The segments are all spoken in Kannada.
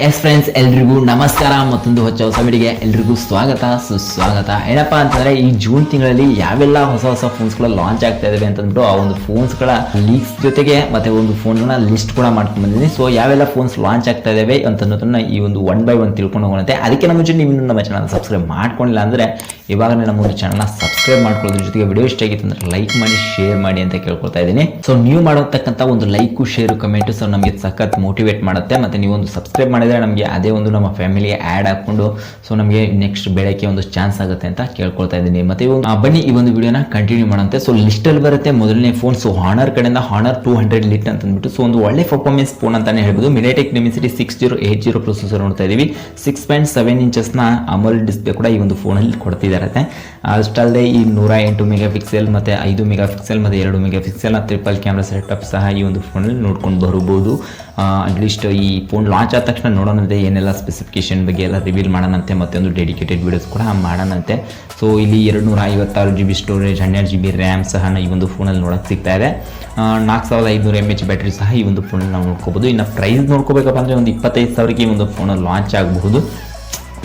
ಎಸ್ ಫ್ರೆಂಡ್ಸ್, ಎಲ್ರಿಗೂ ನಮಸ್ಕಾರ. ಮತ್ತೊಂದು ಹೊಸ ವಿಡಿಯೋಗೆ ಎಲ್ರಿಗೂ ಸ್ವಾಗತ ಸುಸ್ವಾಗತ. ಏನಪ್ಪಾ ಅಂತಂದ್ರೆ, ಈ ಜೂನ್ ತಿಂಗಳಲ್ಲಿ ಯಾವೆಲ್ಲ ಹೊಸ ಫೋನ್ಸ್ಗಳ ಲಾಂಚ್ ಆಗ್ತಾ ಇದಾವೆ ಅಂತಂದ್ಬಿಟ್ಟು ಆ ಒಂದು ಫೋನ್ಸ್ಗಳ ಲೀಕ್ಸ್ ಜೊತೆಗೆ ಮತ್ತೆ ಒಂದು ಫೋನ್ನ ಲಿಸ್ಟ್ ಕೂಡ ಮಾಡ್ಕೊಂಡು ಬಂದಿದ್ದೀನಿ. ಸೊ ಯಾವೆಲ್ಲ ಫೋನ್ಸ್ ಲಾಂಚ್ ಆಗ್ತಾ ಇದಾವೆ ಅಂತನ್ನೋದನ್ನ ಈ ಒಂದು 1 by 1 ತಿಳ್ಕೊಂಡು ಹೋಗೋಣಂತೆ. ಅದಕ್ಕೆ ಮುಂಚೆ ನೀವು ನಮ್ಮ ಚಾನಲ್ ಸಬ್ಸ್ಕ್ರೈಬ್ ಮಾಡ್ಕೊಂಡಿಲ್ಲ ಅಂದ್ರೆ ಇವಾಗಲೇ ನಮ್ಮ ಒಂದು ಚಾನಲ್ನ ಸಬ್ಸ್ಕ್ರೈಬ್ ಮಾಡ್ಕೊಳ್ಳೋದ್ರ ಜೊತೆಗೆ ವಿಡಿಯೋ ಇಷ್ಟ ಆಗಿತ್ತು ಅಂದ್ರೆ ಲೈಕ್ ಮಾಡಿ, ಶೇರ್ ಮಾಡಿ ಅಂತ ಕೇಳ್ಕೊಳ್ತಾ ಇದ್ದೀನಿ. ಸೊ ನೀವು ಮಾಡತಕ್ಕಂಥ ಒಂದು ಲೈಕ್, ಶೇರ್, ಕಮೆಂಟ್ ಸೊ ನಮಗೆ ಸಖತ್ ಮೋಟಿವೇಟ್ ಮಾಡುತ್ತೆ. ಮತ್ತೆ ನೀವು ಒಂದು ಸಬ್ಸ್ಕ್ರೈಬ್ ಮಾಡಿದ್ರೆ ನಮಗೆ ಅದೇ ಒಂದು ನಮ್ಮ ಫ್ಯಾಮಿಲಿಗೆ ಆ್ಯಡ್ ಹಾಕೊಂಡು ಸೊ ನಮಗೆ ನೆಕ್ಸ್ಟ್ ಬೆಳಕ್ಕೆ ಒಂದು ಚಾನ್ಸ್ ಆಗುತ್ತೆ ಅಂತ ಕೇಳ್ಕೊಳ್ತಾ ಇದ್ದೀನಿ. ಮತ್ತೆ ಬನ್ನಿ ಈ ಒಂದು ವಿಡಿಯೋನ ಕಂಟಿನ್ಯೂ ಮಾಡೋಂತೆ. ಸೊ ಲಿಸ್ಟ್ ಅಲ್ಲಿ ಬರುತ್ತೆ ಮೊದಲನೇ ಫೋನ್. ಸೊ ಹಾನರ್ ಕಡೆಯಿಂದ ಹಾನರ್ 200 ಲಿಟ್ ಅಂತ ಅಂದ್ಬಿಟ್ಟು ಸೊ ಒಂದು ಒಳ್ಳೆ ಪರ್ಫಾರ್ಮೆನ್ಸ್ ಫೋನ್ ಅಂತಾನೆ ಹೇಳ್ಬೋದು. ಮಿನಿಟೆಕ್ ಡಿಮೆನ್ಸಿಟಿ 6080 ಪ್ರೊಸೆಸರ್ ನೋಡ್ತಾ ಇದೀವಿ. 6.7 ಇಂಚಸ್ ನ ಅಮೋಲೆಡ್ ಡಿಸ್ಪ್ಲೇ ಕೂಡ ಈ ಒಂದು ಫೋನ್ ಅಲ್ಲಿ ಕೊಡ್ತಿದ್ದಾರೆ. ಅಷ್ಟಲ್ಲದೆ ಈ 108 ಮೆಗಾ ಪಿಕ್ಸೆಲ್ ಮತ್ತೆ 5 ಮೆಗಾ ಪಿಕ್ಸೆಲ್ ಮತ್ತೆ 2 mega pixel triple camera setup ಸಹ ಈ ಒಂದು ಫೋನ್ ಅಲ್ಲಿ ನೋಡ್ಕೊಂಡು ಬರಬಹುದು. ಅಟ್ಲೀಸ್ಟ್ ಈ ಫೋನ್ ಲಾಂಚ್ ಆದ ತಕ್ಷಣ ನೋಡೋಣಂತೆ ಏನೆಲ್ಲ ಸ್ಪೆಸಿಫಿಕೇಶನ್ ಬಗ್ಗೆ ಎಲ್ಲ ರಿವೀಲ್ ಮಾಡೋಣಂತೆ. ಮತ್ತೆ ಒಂದು ಡೆಡಿಕೇಟೆಡ್ ವಿಡಿಯೋಸ್ ಕೂಡ ಮಾಡೋಣಂತೆ. ಸೊ ಇಲ್ಲಿ 256 GB ಸ್ಟೋರೇಜ್, 12 GB ರ್ಯಾಮ್ ಸಹ ಈ ಒಂದು ಫೋನಲ್ಲಿ ನೋಡೋಕೆ ಸಿಗ್ತಾ ಇದೆ. 4500 mAh ಬ್ಯಾಟ್ರಿ ಸಹ ಈ ಒಂದು ಫೋನಲ್ಲಿ ನಾವು ನೋಡ್ಕೋಬಹುದು. ಇನ್ನು ಪ್ರೈಸ್ ನೋಡ್ಕೋಬೇಕಪ್ಪ ಅಂದರೆ ಒಂದು 25,000ಕ್ಕೆ ಈ ಒಂದು ಫೋನ್ ಲಾಂಚ್ ಆಗಬಹುದು.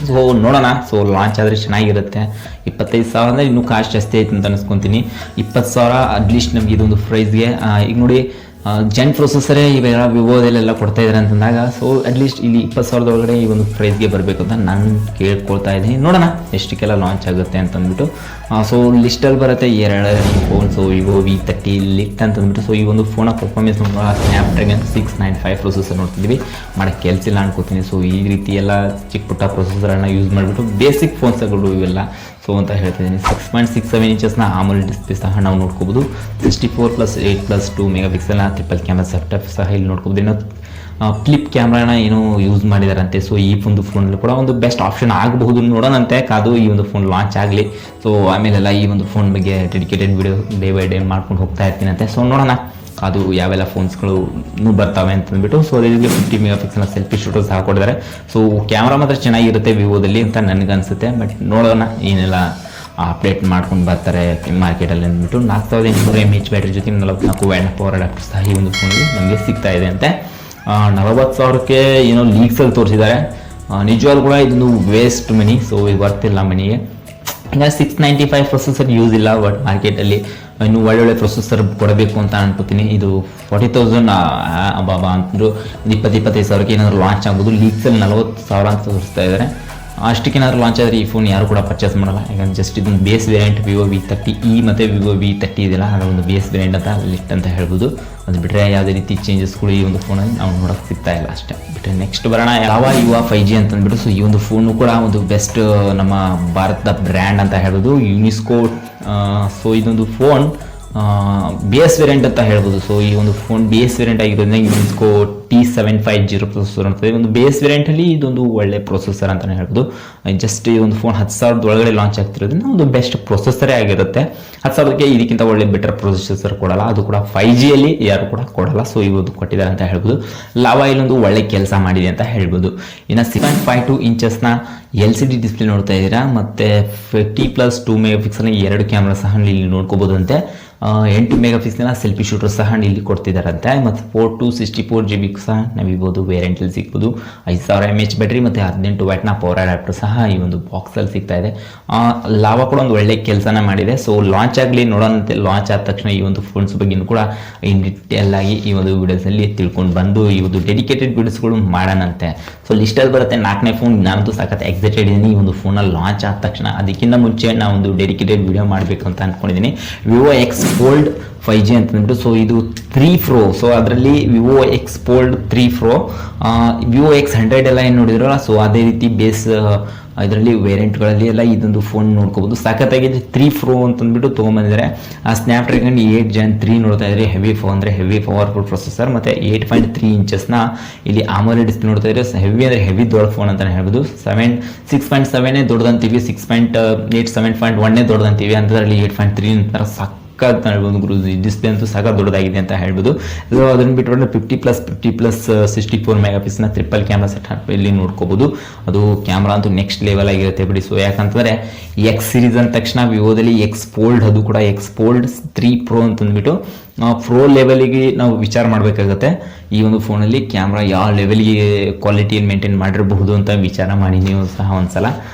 ಸೊ ನೋಡೋಣ. ಸೊ ಲಾಂಚ್ ಆದರೆ ಚೆನ್ನಾಗಿರುತ್ತೆ. 25,000 ಅಂದರೆ ಇನ್ನೂ ಕಾಸ್ಟ್ ಜಾಸ್ತಿ ಆಯ್ತು ಅಂತ ಅನ್ಸ್ಕೊತೀನಿ. 20,000 ಅಟ್ಲೀಸ್ಟ್ ನಮಗೆ ಇದೊಂದು ಪ್ರೈಸ್ಗೆ. ಈಗ ನೋಡಿ ಜೆನ್ ಪ್ರೊಸೆಸರೇ ಇವೆಲ್ಲ ವಿವೋದಲ್ಲೆಲ್ಲ ಕೊಡ್ತಾ ಇದ್ದಾರೆ ಅಂತಂದಾಗ ಸೊ ಅಟ್ಲೀಸ್ಟ್ ಇಲ್ಲಿ 20,000 ಒಳಗಡೆ ಈ ಒಂದು ಪ್ರೈಸ್ಗೆ ಬರಬೇಕು ಅಂತ ನಾನು ಕೇಳ್ಕೊಳ್ತಾ ಇದ್ದೀನಿ. ನೋಡೋಣ ಎಷ್ಟಕ್ಕೆಲ್ಲ ಲಾಂಚ್ ಆಗುತ್ತೆ ಅಂತಂದ್ಬಿಟ್ಟು. ಸೊ ಲಿಸ್ಟಲ್ಲಿ ಬರುತ್ತೆ 2 phone. So Vivo V30 lite ಅಂತಂದ್ಬಿಟ್ಟು ಸೊ ಈ ಒಂದು ಫೋನ ಪರ್ಫಾರ್ಮೆನ್ಸ್ ಸ್ನ್ಯಾಪ್ಡ್ರ್ಯಾಗನ್ 695 ಪ್ರೊಸೆಸರ್ ನೋಡ್ತಿದ್ದೀವಿ. ಮಾಡೋಕ್ಕೆ ಕೆಲಸ ಇಲ್ಲ ಅನ್ಕೋತೀನಿ. ಸೊ ಈ ರೀತಿ ಎಲ್ಲ ಚಿಕ್ಕ ಪುಟ್ಟ ಪ್ರೊಸೆಸರನ್ನು ಯೂಸ್ ಮಾಡಿಬಿಟ್ಟು ಬೇಸಿಕ್ ಫೋನ್ಸ್ಗಳು ಇವೆಲ್ಲ ಸೊ ಅಂತ ಹೇಳ್ತಿದ್ದೀನಿ. 6.67 ಇಂಚಸ್ನ ಆಮೋಲೆಡ್ ಡಿಸ್ಪ್ಲೇ ಸಹ ನಾವು ನೋಡ್ಕೋಬೋದು. 64+8+2 ಮೆಗಾ ಪಿಕ್ಸೆಲ್ನ ಟ್ರಿಪಲ್ ಕ್ಯಾಮ್ರಾ ಸೆಟಪ್ ಸಹ ಇಲ್ಲಿ ನೋಡ್ಕೋಬೋದು. ಇನ್ನು ಫ್ಲಿಪ್ ಕ್ಯಾಮ್ರಾನ ಏನೋ ಯೂಸ್ ಮಾಡಿದಾರಂತೆ. ಸೊ ಈ ಒಂದು ಫೋನಲ್ಲಿ ಕೂಡ ಒಂದು ಬೆಸ್ಟ್ ಆಪ್ಷನ್ ಆಗಬಹುದು. ನೋಡೋಣಂತೆ ಕಾದು ಈ ಒಂದು ಫೋನ್ ಲಾಂಚ್ ಆಗಲಿ. ಸೊ ಆಮೇಲೆಲ್ಲ ಈ ಒಂದು ಫೋನ್ ಬಗ್ಗೆ dedicated video day by day ಮಾಡ್ಕೊಂಡು ಹೋಗ್ತಾ ಇರ್ತೀನಂತೆ. ಸೊ ನೋಡೋಣ ಅದು ಯಾವೆಲ್ಲ ಫೋನ್ಸ್ಗಳು ಬರ್ತವೆ ಅಂತಂದ್ಬಿಟ್ಟು. ಸೊ ಅದಕ್ಕೆ 50 ಮೆಗಾ ಪಿಕ್ಸೆಲ್ನ ಸೆಲ್ಫಿ ಶೂಟರ್ಸ್ ಹಾಕೊಡಿದ್ದಾರೆ. ಸೊ ಕ್ಯಾಮ್ರಾ ಮಾತ್ರ ಚೆನ್ನಾಗಿರುತ್ತೆ ವಿವೋದಲ್ಲಿ ಅಂತ ನನಗನ್ಸುತ್ತೆ. ಬಟ್ ನೋಡೋಣ ಏನೆಲ್ಲ ಅಪ್ಡೇಟ್ ಮಾಡ್ಕೊಂಡು ಬರ್ತಾರೆ ಮಾರ್ಕೆಟಲ್ಲಿ ಅಂದ್ಬಿಟ್ಟು. 4800 mAh ಬ್ಯಾಟ್ರಿ ಜೊತೆ 44 ವ್ಯಾಟ್ ಪವರ್ ಅಡಾಪ್ಟರ್ ಸಹ ಈ ಒಂದು ಫೋನಲ್ಲಿ ನಮಗೆ ಸಿಗ್ತಾ ಇದೆ ಅಂತೆ. 40,000ಕ್ಕೆ ಏನೋ ಲೀಕ್ಸಲ್ಲಿ ತೋರಿಸಿದ್ದಾರೆ. ನಿಜವಾಗ್ಲೂ ಕೂಡ ಇದೊಂದು ವೇಸ್ಟ್ ಮನಿ. ಸೊ ಇದು ಬರ್ತಿಲ್ಲ ಮನಿಗೆ. ಈಗ 695 ಪ್ರೊಸೆಸರ್ ಯೂಸ್ ಇಲ್ಲ. ಬಟ್ ಮಾರ್ಕೆಟಲ್ಲಿ ಇನ್ನು ಒಳ್ಳೊಳ್ಳೆ ಪ್ರೊಸೆಸರ್ ಕೊಡಬೇಕು ಅಂತ ಅನ್ಕೋತೀನಿ. ಇದು 40,000 ಬಾಬಾ ಅಂತಂದ್ರು 20-25,000ಕ್ಕೆ ಏನಾದರೂ ಲಾಂಚ್ ಆಗ್ಬೋದು. ಲೀಕ್ಸಲ್ಲಿ 40,000 ಅಂತ ತೋರಿಸ್ತಾ ಇದ್ದಾರೆ. ಅಷ್ಟಕ್ಕೇನಾದ್ರು ಲಾಂಚ್ ಆದರೆ ಈ ಫೋನ್ ಯಾರು ಕೂಡ ಪರ್ಚೇಸ್ ಮಾಡಲ್ಲ. ಯಾಕಂದ್ರೆ ಜಸ್ಟ್ ಇದೊಂದು ಬೇಸ್ ವೇರಿಯಂಟ್ ವಿವೋ V30e ಮತ್ತು ವಿವೋ V30 ಇದೆಯಲ್ಲ ಅದರ ಒಂದು ಬೇಸ್ ವೇರಿಯಂಟ್ ಅಂತ ಲಿಸ್ಟ್ ಅಂತ ಹೇಳ್ಬೋದು. ಅದು ಬಿಟ್ಟರೆ ಯಾವುದೇ ರೀತಿ ಚೇಂಜಸ್ಗಳು ಈ ಒಂದು ಫೋನಲ್ಲಿ ನಾವು ನೋಡೋಕೆ ಸಿಗ್ತಾ ಇಲ್ಲ ಅಷ್ಟೇ. ಬಿಟ್ಟರೆ ನೆಕ್ಸ್ಟ್ ಬರೋಣ ಯಾವ ಯುವ 5G ಅಂತಂದ್ಬಿಟ್ಟು. ಸೊ ಈ ಒಂದು ಫೋನು ಕೂಡ ಒಂದು ಬೆಸ್ಟ್ ನಮ್ಮ ಭಾರತದ ಬ್ರ್ಯಾಂಡ್ ಅಂತ ಹೇಳ್ಬೋದು, ಯುನಿಸ್ಕೋ. ಸೊ ಇದೊಂದು ಫೋನ್ ಬೇಸ್ ವೇರಿಯಂಟ್ ಅಂತ ಹೇಳ್ಬೋದು. ಸೊ ಈ ಒಂದು ಫೋನ್ ಬೇಸ್ ವೇರಿಯಂಟ್ ಆಗಿರೋದ್ರಿಂದ ಯುನಿಸ್ಕೋ T750 ಪ್ರೊಸೆಸರ್ ಅಂತದೆ. ಒಂದು ಬೇಸ್ ವೇರಿಯಂಟಲ್ಲಿ ಇದೊಂದು ಒಳ್ಳೆ ಪ್ರೊಸೆಸರ್ ಅಂತಲೇ ಹೇಳ್ಬೋದು. ಜಸ್ಟ್ ಈ ಒಂದು ಫೋನ್ 10,000 ಒಳಗಡೆ ಲಾಂಚ್ ಆಗ್ತಿರೋದ್ರಿಂದ ಒಂದು ಬೆಸ್ಟ್ ಪ್ರೊಸೆಸರೇ ಆಗಿರುತ್ತೆ. 10,000ಕ್ಕೆ ಇದಕ್ಕಿಂತ ಒಳ್ಳೆ ಬೆಟರ್ ಪ್ರೊಸೆಸರ್ ಕೊಡಲ್ಲ. ಅದು ಕೂಡ 5Gಯಲ್ಲಿ ಯಾರು ಕೂಡ ಕೊಡಲ್ಲ. ಸೊ ಇವತ್ತು ಕೊಟ್ಟಿದ್ದಾರೆ ಅಂತ ಹೇಳ್ಬೋದು. ಲಾವಾ ಇಲ್ಲೊಂದು ಒಳ್ಳೆ ಕೆಲಸ ಮಾಡಿದೆ ಅಂತ ಹೇಳ್ಬೋದು. ಇನ್ನು 6.52 ಇಂಚಸ್ನ LCD ಡಿಸ್ಪ್ಲೇ ನೋಡ್ತಾ ಇದ್ದೀರಾ. ಮತ್ತು 50+2 ಮೆಗಾ ಪಿಕ್ಸೆಲ್ನ 2 ಕ್ಯಾಮ್ರಾ ಸಹ ಇಲ್ಲಿ ನೋಡ್ಕೋಬೋದಂತೆ. 8 ಮೆಗಾ ಪಿಕ್ಸೆಲ್ನ ಸೆಲ್ಫಿ ಶೂಟರ್ ಸಹ ಇಲ್ಲಿ ಕೊಡ್ತಿದ್ದಾರಂತೆ. ಮತ್ತು 4 to 64 GB ಸಹ ನಾವಿರ್ಬೋದು ವೇರಿಯಂಟಲ್ಲಿ ಸಿಗ್ಬೋದು. 5000 mAh ಬ್ಯಾಟ್ರಿ ಮತ್ತು 18 ವ್ಯಾಟ್ನ ಪವರ್ ಅಡಾಪ್ಟರ್ ಸಹ ಈ ಒಂದು ಬಾಕ್ಸಲ್ಲಿ ಸಿಗ್ತಾ ಇದೆ. ಲಾವಾ ಕೂಡ ಒಂದು ಒಳ್ಳೆ ಕೆಲಸನ ಮಾಡಿದೆ. ಸೊ ಲಾಂಚ್ ಆಗಲಿ ನೋಡೋಣಂತೆ. ಲಾಂಚ್ ಆದ ತಕ್ಷಣ ಈ ಒಂದು ಫೋನ್ಸ್ ಬಗ್ಗೆ ಕೂಡ ಇನ್ ಡಿಟೇಲ್ ಆಗಿ ಈ ಒಂದು ವಿಡಿಯೋಸಲ್ಲಿ ತಿಳ್ಕೊಂಡು ಬಂದು ಈ ಒಂದು ಡೆಡಿಕೇಟೆಡ್ ವಿಡಿಯೋಸ್ಗಳು ಮಾಡೋಣಂತೆ. ಸೊ ಲಿಸ್ಟಲ್ಲಿ ಬರುತ್ತೆ 4ನೇ ಫೋನ್. ನಾನಂತೂ ಸಖತ್ ಎಕ್ಸೈಟೆಡ್ ಇದ್ದೀನಿ ಈ ಒಂದು ಫೋನಲ್ಲಿ ಲಾಂಚ್ ಆದ ತಕ್ಷಣ. ಅದಕ್ಕಿಂತ ಮುಂಚೆ ನಾನು ಒಂದು ಡೆಡಿಕೇಟೆಡ್ ವಿಡಿಯೋ ಮಾಡಬೇಕು ಅಂತ ಅಂದ್ಕೊಂಡಿದ್ದೀನಿ. ವಿವೋ X Fold 5G ಅಂತಂದ್ಬಿಟ್ಟು. ಸೊ ಇದು 3 Pro. ಸೊ ಅದರಲ್ಲಿ Vivo X Fold 3 Pro, Vivo X100 ಎಲ್ಲ ಏನು ನೋಡಿದ್ರಲ್ಲ ಸೊ ಅದೇ ರೀತಿ ಬೇಸ್ ಇದರಲ್ಲಿ ವೇರಿಯಂಟ್ಗಳಲ್ಲಿ ಎಲ್ಲ ಇದೊಂದು ಫೋನ್ ನೋಡ್ಕೋಬೋದು. ಸಖತ್ತಾಗಿದೆ. 3 Pro ಅಂತಂದ್ಬಿಟ್ಟು ತೊಗೊಂಬಂದಿದ್ದಾರೆ. ಸ್ನ್ಯಾಪ್ಡ್ರ್ಯಾಗನ್ 8 Gen 3 ನೋಡ್ತಾ ಇದ್ದಾರೆ. ಹೆವಿ ಫೋನ್ ಅಂದರೆ ಹೆವಿ ಪವರ್ಫುಲ್ ಪ್ರೊಸೆಸರ್. ಮತ್ತು 8.3 ಇಂಚಸ್ನ ಇಲ್ಲಿ ಆಮೋಲೆಡ್ ಡಿಸ್ಪ್ಲೇ ನೋಡ್ತಾ ಇದ್ದಾರೆ. ಹೆವಿ ಅಂದರೆ ಹೆವಿ ದೊಡ್ಡ ಫೋನ್ ಅಂತಲೇ ಹೇಳ್ಬೋದು. 6.7 ದೊಡ್ಡದಂತೀವಿ, 6.8 7.1 ದೊಡ್ಡದಂತೀವಿ. ಅಂತದ್ರಲ್ಲಿ 8.3 ನಂತರ ಸಖತ್ ಹೇಳ್ಬೋದು ಗುರು. ಡಿಸ್ಪ್ಲೇ ಅಂತೂ ಸಖತ್ ದೊಡ್ಡದಾಗಿದೆ ಅಂತ ಹೇಳ್ಬೋದು. ಸೊ ಅದನ್ನು ಬಿಟ್ಟರೆ 50+64 ಮೆಗಾ ಪಿಕ್ಸೆಲ್ನ ಟ್ರಿಪಲ್ ಕ್ಯಾಮ್ರಾ ಸೆಟಪ್ ಇಲ್ಲಿ ನೋಡ್ಕೋಬೋದು. ಅದು ಕ್ಯಾಮ್ರಾ ಅಂತೂ ನೆಕ್ಸ್ಟ್ ಲೆವೆಲ್ ಆಗಿರುತ್ತೆ ಬಿಡಿ. ಸೊ ಯಾಕಂತಂದರೆ X ಸೀರೀಸ್ ಅಂದ ತಕ್ಷಣ ವಿವೋದಲ್ಲಿ X Fold, ಅದು ಕೂಡ X Fold 3 Pro ಅಂತಂದ್ಬಿಟ್ಟು ಪ್ರೋ ಲೆವೆಲಿಗೆ ನಾವು ವಿಚಾರ ಮಾಡಬೇಕಾಗತ್ತೆ. ಈ ಒಂದು ಫೋನಲ್ಲಿ ಕ್ಯಾಮ್ರಾ ಯಾವ ಲೆವೆಲ್ಗೆ ಕ್ವಾಲಿಟಿಯನ್ನು ಮೇಂಟೈನ್ ಮಾಡಿರಬಹುದು ಅಂತ ವಿಚಾರ ಮಾಡಿ ನೀವು ಸಹ ಒಂದ್ಸಲ.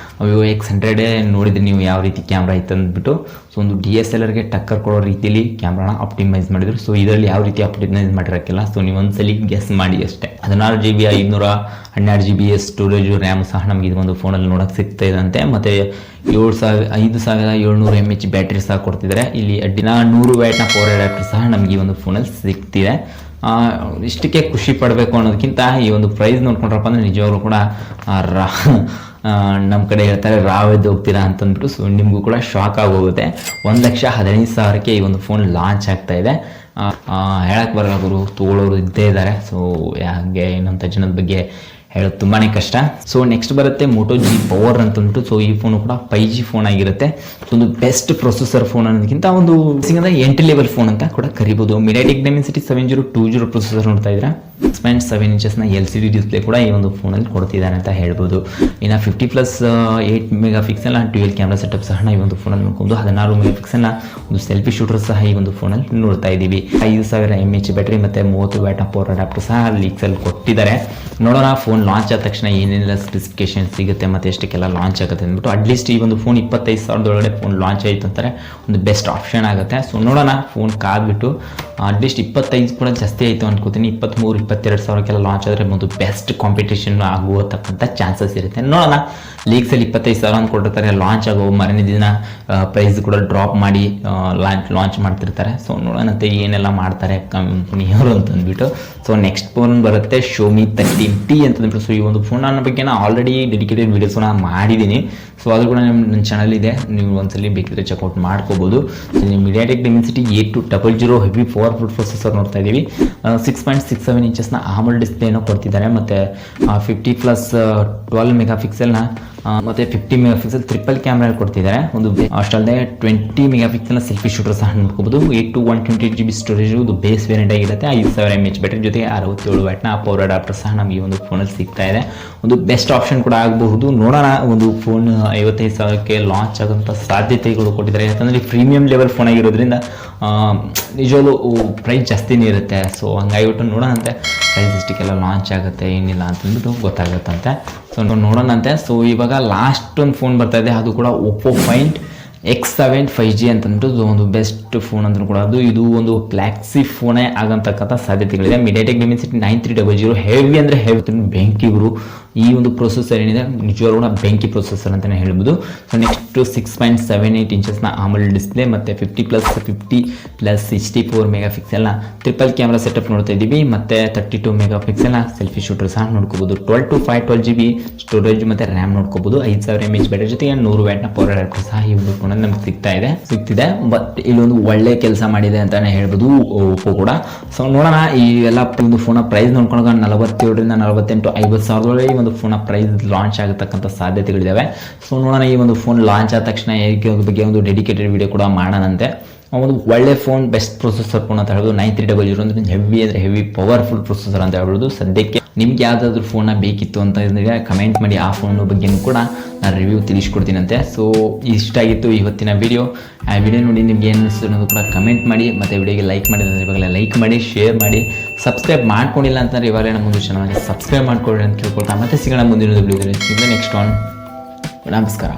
ವಿವೋ X100 ನೋಡಿದ್ರೆ ನೀವು ಯಾವ ರೀತಿ ಕ್ಯಾಮ್ರಾ ಇತ್ತು ಅಂದ್ಬಿಟ್ಟು. ಸೊ ಒಂದು DSLRಗೆ ಟಕ್ಕರ್ ಕೊಡೋ ರೀತಿಯಲ್ಲಿ ಕ್ಯಾಮ್ರಾನ ಆಪ್ಟಿಮೈಸ್ ಮಾಡಿದ್ರು. ಸೊ ಇದರಲ್ಲಿ ಯಾವ ರೀತಿ ಆಪ್ಟಿಮೈಸ್ ಮಾಡಿರೋಕ್ಕಿಲ್ಲ. ಸೊ ನೀವು ಒಂದ್ಸಲಿ ಗೆಸ್ ಮಾಡಿ ಅಷ್ಟೇ. 16 GB 512 GB ಸ್ಟೋರೇಜ್ ರ್ಯಾಮ್ ಸಹ ನಮಗೆ ಇದೊಂದು ಫೋನಲ್ಲಿ ನೋಡೋಕೆ ಸಿಗ್ತಾ ಇದಂತೆ. ಮತ್ತು 5700 mAh ಬ್ಯಾಟ್ರಿ ಸಹ ಕೊಡ್ತಿದ್ದಾರೆ. ಇಲ್ಲಿ ಅಡ್ಡಿನ 100 ವ್ಯಾಟ್ನ ಪವರ್ ಅಡಾಪ್ಟರ್ ಸಹ ನಮಗೆ ಈ ಒಂದು ಫೋನಲ್ಲಿ ಸಿಗ್ತಿದೆ. ಇಷ್ಟಕ್ಕೆ ಖುಷಿ ಪಡಬೇಕು ಅನ್ನೋದಕ್ಕಿಂತ ಈ ಒಂದು ಪ್ರೈಸ್ ನೋಡ್ಕೊಂಡ್ರಪ್ಪ ಅಂದರೆ ನಿಜವಾಗ್ಲೂ ಕೂಡ ನಮ್ಮ ಕಡೆ ಹೇಳ್ತಾರೆ ರಾವೆದ್ದು ಹೋಗ್ತೀರಾ ಅಂತಂದ್ಬಿಟ್ಟು. ಸೊ ನಿಮಗೂ ಕೂಡ ಶಾಕ್ ಆಗೋಗುತ್ತೆ. 1,15,000ಕ್ಕೆ ಈ ಒಂದು ಫೋನ್ ಲಾಂಚ್ ಆಗ್ತಾ ಇದೆ. ಹೇಳಕ್ಕೆ ಬರಲ್ಲ ಗುರು, ತೊಗೊಳ್ಳೋರು ಇದ್ದೇ ಇದ್ದಾರೆ. ಸೊ ಹಾಗೆ ಇನ್ನೊಂದು ಜನದ ಬಗ್ಗೆ ಹೇಳೋದು ತುಂಬಾ ಕಷ್ಟ. ಸೊ ನೆಕ್ಸ್ಟ್ ಬರುತ್ತೆ Moto G Power ಅಂತಂದ್ಬಿಟ್ಟು. ಸೊ ಈ ಫೋನು ಕೂಡ 5G ಫೋನ್ ಆಗಿರುತ್ತೆ. ಒಂದು ಬೆಸ್ಟ್ ಪ್ರೊಸೆಸರ್ ಫೋನ್ ಅನ್ನೋದಕ್ಕಿಂತ ಒಂದು ಎಂಟ್ರಿ ಲೆವೆಲ್ ಫೋನ್ ಅಂತ ಕೂಡ ಕರಿಬೋದು. MediaTek Dimensity 7020 ಪ್ರೊಸೆಸರ್ ನೋಡ್ತಾ ಇದ್ರೆ 6.7 ಇಂಚಸ್ನ LCD ಡಿಸ್ಪ್ಲೇ ಕೂಡ ಈ ಒಂದು ಫೋನಲ್ಲಿ ಕೊಡ್ತಿದ್ದಾರೆ ಅಂತ ಹೇಳ್ಬೋದು. ಇನ್ನು 50+8 ಮೆಗಾಪಿಕ್ಸೆಲ್ನ ಡ್ಯುಯಲ್ ಕ್ಯಾಮ್ರಾ ಸೆಟಪ್ ಸಹ ಈ ಒಂದು ಫೋನಲ್ಲಿ ನೋಡ್ಕೊಂಡು 16 ಮೆಗಾಪಿಕ್ಸೆಲ್ನ ಒಂದು ಸೆಲ್ಫಿ ಶೂಟರ್ ಸಹ ಈ ಒಂದು ಫೋನಲ್ಲಿ ನೋಡ್ತಾ ಇದ್ದೀವಿ. 5000 mAh ಬ್ಯಾಟ್ರಿ ಮತ್ತು 30 ವ್ಯಾಟ್ನ ಪವರ್ ಅಡಾಪ್ಟರ್ ಸಹ ಲೀಕ್ಸಲ್ಲಿ ಕೊಟ್ಟಿದ್ದಾರೆ. ನೋಡೋಣ ಫೋನ್ ಲಾಂಚ್ ಆದ ತಕ್ಷಣ ಏನೇನೆಲ್ಲ ಸ್ಪೆಸಿಫಿಕೇಶನ್ ಸಿಗುತ್ತೆ ಮತ್ತು ಎಷ್ಟಕ್ಕೆಲ್ಲ ಲಾಂಚ್ ಆಗುತ್ತೆ ಅಂದ್ಬಿಟ್ಟು. ಅಟ್ಲೀಸ್ಟ್ ಈ ಒಂದು ಫೋನ್ 25,000 ಒಳಗಡೆ ಫೋನ್ ಲಾಂಚ್ ಆಯಿತು ಅಂತಾರೆ ಒಂದು ಬೆಸ್ಟ್ ಆಪ್ಷನ್ ಆಗುತ್ತೆ. ಸೊ ನೋಡೋಣ, ಫೋನ್ ಕಾದ್ಬಿಟ್ಟು ಅಟ್ಲೀಸ್ಟ್ 25 ಕೂಡ ಜಾಸ್ತಿ ಆಯಿತು ಅನ್ಕೋತೀನಿ. 23-22,000ಕ್ಕೆಲ್ಲ ಲಾಂಚ್ ಆದರೆ ಒಂದು ಬೆಸ್ಟ್ ಕಾಂಪಿಟೇಷನ್ ಆಗುವತಕ್ಕಂಥ ಚಾನ್ಸಸ್ ಇರುತ್ತೆ. ನೋಡೋಣ, ಲೀಕ್ಸಲ್ಲಿ 25,000 ಅಂದ್ಕೊಟ್ಟಿರ್ತಾರೆ. ಲಾಂಚ್ ಆಗೋ ಮರನೇ ದಿನ ಪ್ರೈಸ್ ಕೂಡ ಡ್ರಾಪ್ ಮಾಡಿ ಲಾಂಚ್ ಮಾಡ್ತಿರ್ತಾರೆ. ಸೊ ನೋಡೋಣಂತೆ ಏನೆಲ್ಲ ಮಾಡ್ತಾರೆ ಕಂಪ್ನಿಯವರು ಅಂತಂದ್ಬಿಟ್ಟು. ಸೊ ನೆಕ್ಸ್ಟ್ ಫೋನ್ ಬರುತ್ತೆ Xiaomi 13T ಅಂತಂದ್ಬಿಟ್ಟು. ಸೊ ಈ ಒಂದು ಫೋನ್ ಅನ್ನೋ ಬಗ್ಗೆ ನಾನು ಆಲ್ರೆಡಿ ಡೆಡಿಕೇಟೆಡ್ ವೀಡಿಯೋಸ್ನ ಮಾಡಿದ್ದೀನಿ. ಸೊ ಅದು ಕೂಡ ನನ್ನ ಚಾನಲ್ ಇದೆ, ನೀವು ಒಂದ್ಸಲಿ ಬೇಕಿದ್ರೆ ಚೆಕ್ಔಟ್ ಮಾಡ್ಕೋಬೋದು. ಸೊ ನೀವು MediaTek Dimensity 8200 heavy powerful processor ನೋಡ್ತಾ ಇದ್ದೀವಿ. 6.67 ಇಂಚಸ್ನ AMOLED ಡಿಸ್ಪ್ಲೇನ ಕೊಡ್ತಿದ್ದಾರೆ. ಮತ್ತು 50+12 ಮೆಗಾಪಿಕ್ಸೆಲ್ನ ಮತ್ತು 50 ಮೆಗಾಪಿಕ್ಸೆಲ್ ಟ್ರಿಪಲ್ ಕ್ಯಾಮ್ರಾ ಕೊಡ್ತಿದ್ದಾರೆ. ಒಂದು ಅಷ್ಟಲ್ಲದೆ 20 ಮೆಗಾಪಿಕ್ಸೆಲ್ನ ಸೆಲ್ಫಿ ಶೂಟರ್ ಸಹ ನೋಡ್ಕೋಬೋದು. 8 to 128 GB ಸ್ಟೋರೇಜ್ ಒಂದು ಬೇಸ್ ವೇರಿಯಂಟ್ ಆಗಿರುತ್ತೆ. 5000 mAh ಬ್ಯಾಟ್ರಿ ಜೊತೆಗೆ 67 ವ್ಯಾಟ್ನ ಪವರ್ ಅಡಾಪ್ಟರ್ ಸಹ ನಮಗೆ ಒಂದು ಫೋನಲ್ಲಿ ಸಿಗ್ತಾ ಇದೆ. ಒಂದು ಬೆಸ್ಟ್ ಆಪ್ಷನ್ ಕೂಡ ಆಗಬಹುದು. ನೋಡೋಣ, ಒಂದು ಫೋನ್ 55,000ಕ್ಕೆ ಲಾಂಚ್ ಆಗೋಂಥ ಸಾಧ್ಯತೆಗಳು ಕೊಟ್ಟಿದ್ದಾರೆ. ಯಾಕಂದರೆ ಪ್ರೀಮಿಯಂ ಲೆವೆಲ್ ಫೋನ್ ಆಗಿರೋದ್ರಿಂದ ನಿಜವಾಗ್ಲೂ ಪ್ರೈಸ್ ಜಾಸ್ತಿನೇ ಇರುತ್ತೆ. ಸೊ ಹಂಗಾಗಿಬಿಟ್ಟು ನೋಡೋಣಂತೆ ಪ್ರೈಸ್ ಇಷ್ಟಕ್ಕೆಲ್ಲ ಲಾಂಚ್ ಆಗುತ್ತೆ ಏನಿಲ್ಲ ಅಂತಂದ್ಬಿಟ್ಟು ಗೊತ್ತಾಗುತ್ತಂತೆ. ಸೊ ನೋಡೋಣಂತೆ. ಸೊ ಇವಾಗ ಲಾಸ್ಟ್ ಒಂದು ಫೋನ್ ಬರ್ತಾ ಇದೆ, ಅದು ಕೂಡ Oppo Find X7 5G ಅಂತಂದ್ಬಿಟ್ಟು ಒಂದು ಬೆಸ್ಟ್ ಫೋನ್ ಅಂತಲೂ ಕೂಡ ಇದು ಒಂದು ಫ್ಲಾಕ್ಸಿ ಫೋನೇ ಆಗಂತಕ್ಕಂಥ ಸಾಧ್ಯತೆಗಳಿದೆ. MediaTek Dimensity 9300 ಹೆವಿ ಅಂದರೆ ಹೆವಿ ಬೆಂಕಿ ಗುರು. ಈ ಒಂದು ಪ್ರೊಸೆಸರ್ ಏನಿದೆ ನಿಜವಾಗ್ಲೂ ಕೂಡ ಬೆಂಕಿ ಪ್ರೊಸೆಸರ್ ಅಂತಲೇ ಹೇಳ್ಬೋದು. ಸೊ ನೆಕ್ಸ್ಟ್ 6.78 ಇಂಚಸ್ನ AMOLED ಡಿಸ್ಪ್ಲೇ ಮತ್ತು 50+64 ಮೆಗಾಪಿಕ್ಸೆಲ್ನ ಟ್ರಿಪಲ್ ಕ್ಯಾಮ್ರಾ ಸೆಟಪ್ ನೋಡ್ತಾ ಇದ್ದೀವಿ. ಮತ್ತು 32 ಮೆಗಾಪಿಕ್ಸೆಲ್ನ ಸೆಲ್ಫಿ ಶೂಟರ್ ಸಹ ನೋಡ್ಕೋಬೋದು. 12 to 512 GB ಸ್ಟೋರೇಜ್ ಮತ್ತು ರ್ಯಾಮ್ ನೋಡ್ಕೋಬೋದು. 5000 mAh ಬ್ಯಾಟರಿ ಜೊತೆಗೆ 100 ವ್ಯಾಟ್ನ ಪವರ್ ಅಡಾಪ್ಟರ್ ಸಹ ಈ ಒಂದು ಫೋನಲ್ಲಿ ನಮ್ಗೆ ಸಿಗ್ತಿದೆ. ಬಟ್ ಇಲ್ಲೊಂದು ಒಳ್ಳೆ ಕೆಲಸ ಮಾಡಿದೆ ಅಂತಲೇ ಹೇಳ್ಬೋದು Oppo ಕೂಡ. ಸೊ ನೋಡೋಣ, ಈ ಎಲ್ಲ ಒಂದು ಫೋನ ಪ್ರೈಸ್ ನೋಡ್ಕೊಂಡಾಗ 47,000-48,000 ಒಂದು ಫೋನ ಪ್ರೈಸ್ ಲಾಂಚ್ ಆಗತಕ್ಕಂಥ ಸಾಧ್ಯತೆಗಳಿದ್ದಾವೆ. ಸೊ ನೋಡೋಣ, ಈ ಒಂದು ಫೋನ್ ಲಾಂಚ್ ಆದ ತಕ್ಷಣ ಬಗ್ಗೆ ಒಂದು ಡೆಡಿಕೇಟೆಡ್ ವಿಡಿಯೋ ಕೂಡ ಮಾಡೋಣಂತೆ. ಒಂದು ಒಳ್ಳೆ ಫೋನ್, ಬೆಸ್ಟ್ ಪ್ರೊಸೆಸರ್ ಫೋನ್ ಅಂತ ಹೇಳ್ಬೋದು. 9300 ಅಂದರೆ ಹೆವಿ ಅಂದರೆ ಹೆವಿ ಪವರ್ಫುಲ್ ಪ್ರೊಸೆಸರ್ ಅಂತ ಹೇಳ್ಬೋದು. ಸದ್ಯಕ್ಕೆ ನಿಮ್ಗೆ ಯಾವುದಾದ್ರೂ ಫೋನ ಬೇಕಿತ್ತು ಅಂತ ಇದ್ದರೆ ಕಮೆಂಟ್ ಮಾಡಿ, ಆ ಫೋನ್ ಬಗ್ಗೆನೂ ಕೂಡ ನಾನು ರಿವ್ಯೂ ತಿಳಿಸ್ಕೊಡ್ತೀನಂತೆ. ಸೊ ಇಷ್ಟ ಆಗಿತ್ತು ಇವತ್ತಿನ ವಿಡಿಯೋ. ಆ ವಿಡಿಯೋ ನೋಡಿ ನಿಮ್ಗೆ ಏನು ಅನಿಸ್ತು ಅನ್ನೋದು ಕೂಡ ಕಮೆಂಟ್ ಮಾಡಿ. ಮತ್ತು ವಿಡಿಯೋಗೆ ಲೈಕ್ ಮಾಡಿದ್ರೆ ಇವಾಗಲೇ ಲೈಕ್ ಮಾಡಿ, ಶೇರ್ ಮಾಡಿ. ಸಬ್ಸ್ಕ್ರೈಬ್ ಮಾಡ್ಕೊಂಡಿಲ್ಲ ಅಂತಂದರೆ ಇವಾಗಲೇ ನಮ್ಮ ಮುಂದೆ ಚಾನಲ್ಗೆ ಸಬ್ಸ್ಕ್ರೈಬ್ ಮಾಡ್ಕೊಳ್ಳಿ ಅಂತ ಕೇಳ್ಕೊಳ್ತಾ ಮತ್ತೆ ಸಿಗೋಣ ಮುಂದಿನ ವಿಡಿಯೋದಲ್ಲಿ. Next one. ನಮಸ್ಕಾರ.